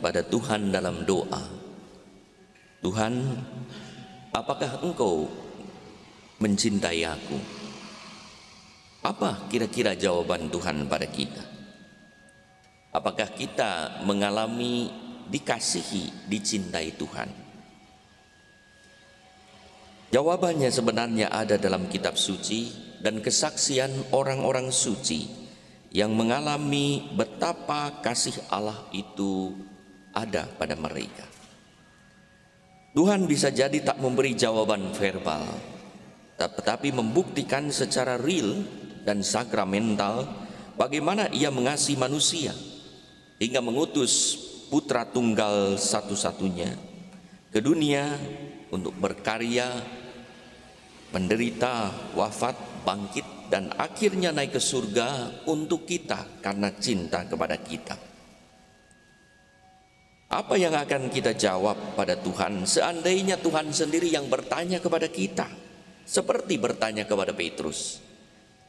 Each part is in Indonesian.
pada Tuhan dalam doa. Tuhan, apakah Engkau mencintai aku? Apa kira-kira jawaban Tuhan pada kita? Apakah kita mengalami dikasihi, dicintai Tuhan? Jawabannya sebenarnya ada dalam kitab suci dan kesaksian orang-orang suci yang mengalami betapa kasih Allah itu ada pada mereka. Tuhan bisa jadi tak memberi jawaban verbal, tetapi membuktikan secara real dan sakramental bagaimana Ia mengasihi manusia hingga mengutus Putra Tunggal satu-satunya ke dunia untuk berkarya, menderita, wafat, bangkit, dan akhirnya naik ke surga untuk kita karena cinta kepada kita. Apa yang akan kita jawab pada Tuhan seandainya Tuhan sendiri yang bertanya kepada kita, seperti bertanya kepada Petrus,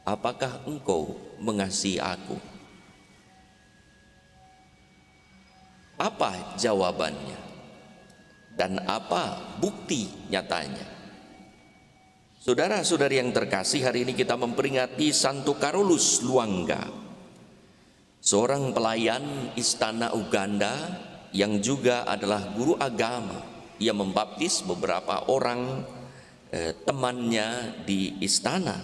apakah engkau mengasihi aku? Apa jawabannya? Dan apa bukti nyatanya? Saudara-saudari yang terkasih, hari ini kita memperingati Santo Carolus Lwanga, seorang pelayan istana Uganda yang juga adalah guru agama. Ia membaptis beberapa orang temannya di istana,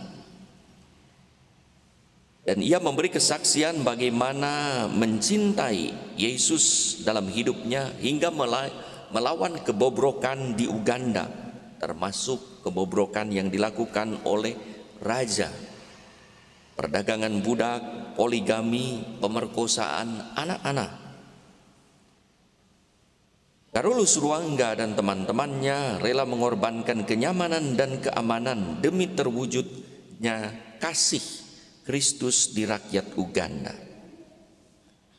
dan ia memberi kesaksian bagaimana mencintai Yesus dalam hidupnya hingga melawan kebobrokan di Uganda, termasuk kebobrokan yang dilakukan oleh raja, perdagangan budak, poligami, pemerkosaan anak-anak. Carolus Lwanga dan teman-temannya rela mengorbankan kenyamanan dan keamanan demi terwujudnya kasih Kristus di rakyat Uganda.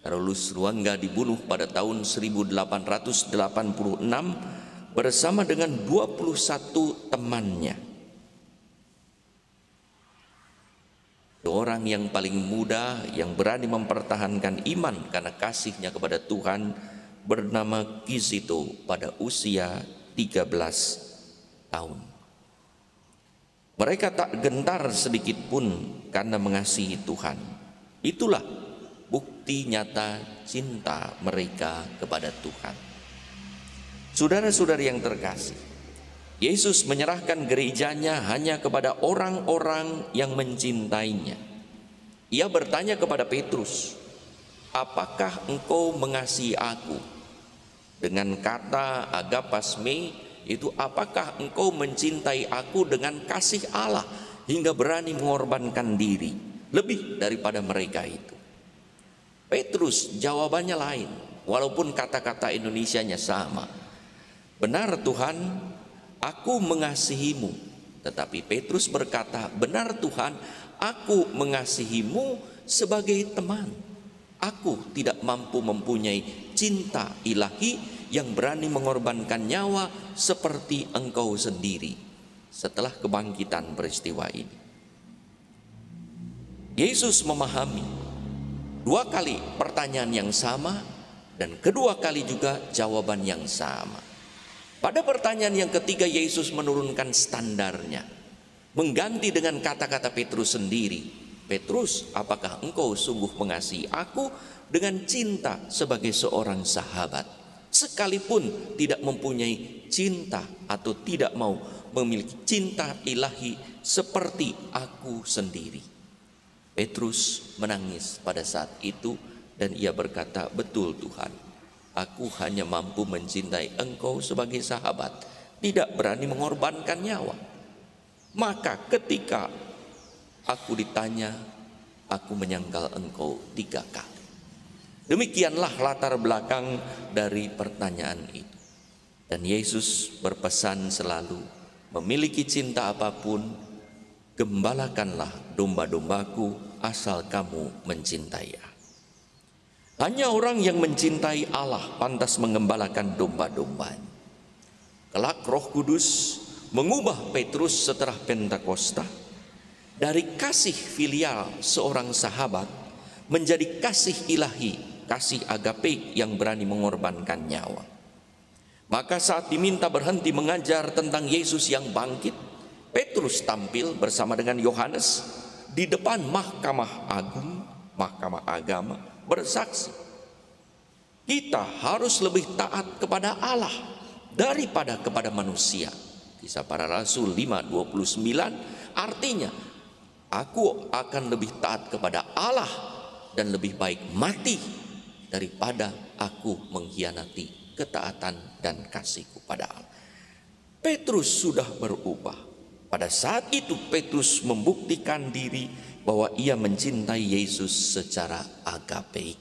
Carolus Lwanga dibunuh pada tahun 1886 bersama dengan 21 temannya. Seorang yang paling muda yang berani mempertahankan iman karena kasihnya kepada Tuhan bernama Kizito pada usia 13 tahun. Mereka tak gentar sedikit pun karena mengasihi Tuhan. Itulah bukti nyata cinta mereka kepada Tuhan. Saudara-saudari yang terkasih, Yesus menyerahkan gerejanya hanya kepada orang-orang yang mencintainya. Ia bertanya kepada Petrus, apakah engkau mengasihi aku? Dengan kata agapasme itu, apakah engkau mencintai aku dengan kasih Allah hingga berani mengorbankan diri lebih daripada mereka itu? Petrus jawabannya lain, walaupun kata-kata Indonesianya sama. Benar Tuhan, aku mengasihimu. Tetapi Petrus berkata, benar Tuhan, aku mengasihimu sebagai teman. Aku tidak mampu mempunyai cinta ilahi yang berani mengorbankan nyawa seperti engkau sendiri. Setelah kebangkitan peristiwa ini, Yesus memahami dua kali pertanyaan yang sama dan kedua kali juga jawaban yang sama. Pada pertanyaan yang ketiga, Yesus menurunkan standarnya, mengganti dengan kata-kata Petrus sendiri. Petrus, apakah engkau sungguh mengasihi aku dengan cinta sebagai seorang sahabat, sekalipun tidak mempunyai cinta atau tidak mau memiliki cinta ilahi seperti aku sendiri? Petrus menangis pada saat itu dan ia berkata, betul Tuhan, aku hanya mampu mencintai engkau sebagai sahabat, tidak berani mengorbankan nyawa. Maka ketika aku ditanya, aku menyangkal engkau 3 kali. Demikianlah latar belakang dari pertanyaan itu. Dan Yesus berpesan selalu, memiliki cinta apapun, gembalakanlah domba-dombaku asal kamu mencintai aku. Hanya orang yang mencintai Allah pantas mengembalakan domba-dombanya. Kelak Roh Kudus mengubah Petrus setelah Pentakosta dari kasih filial seorang sahabat menjadi kasih ilahi kasih agape yang berani mengorbankan nyawa. Maka saat diminta berhenti mengajar tentang Yesus yang bangkit, Petrus tampil bersama dengan Yohanes di depan mahkamah agung, mahkamah agama, bersaksi, kita harus lebih taat kepada Allah daripada kepada manusia. Kisah Para Rasul 5:29 artinya, aku akan lebih taat kepada Allah dan lebih baik mati daripada aku mengkhianati ketaatan dan kasihku pada Allah. Petrus sudah berubah. Pada saat itu Petrus membuktikan diri bahwa ia mencintai Yesus secara agape,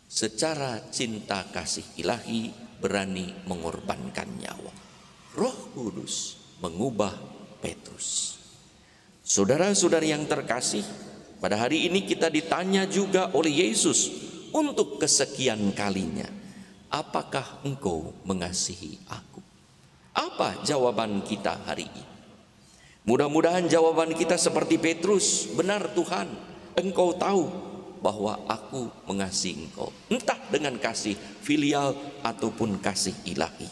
secara cinta kasih ilahi, berani mengorbankan nyawa. Roh Kudus mengubah Petrus. Saudara-saudari yang terkasih, pada hari ini kita ditanya juga oleh Yesus untuk kesekian kalinya, apakah engkau mengasihi aku? Apa jawaban kita hari ini? Mudah-mudahan jawaban kita seperti Petrus, benar Tuhan, engkau tahu bahwa aku mengasihi engkau, entah dengan kasih filial ataupun kasih ilahi.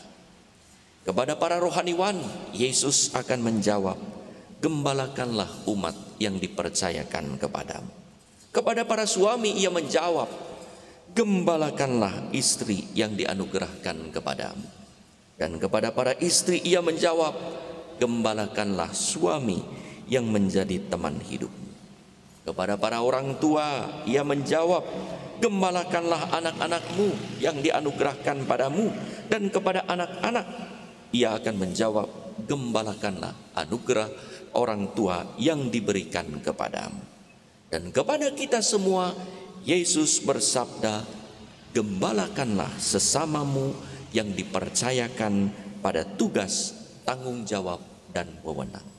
Kepada para rohaniwan, Yesus akan menjawab, gembalakanlah umat yang dipercayakan kepadamu. Kepada para suami ia menjawab, gembalakanlah istri yang dianugerahkan kepadamu. Dan kepada para istri ia menjawab, gembalakanlah suami yang menjadi teman hidupmu. Kepada para orang tua ia menjawab, gembalakanlah anak-anakmu yang dianugerahkan padamu. Dan kepada anak-anak ia akan menjawab, gembalakanlah anugerah orang tua yang diberikan kepadamu. Dan kepada kita semua Yesus bersabda, gembalakanlah sesamamu yang dipercayakan pada tugas, tanggung jawab dan wewenang.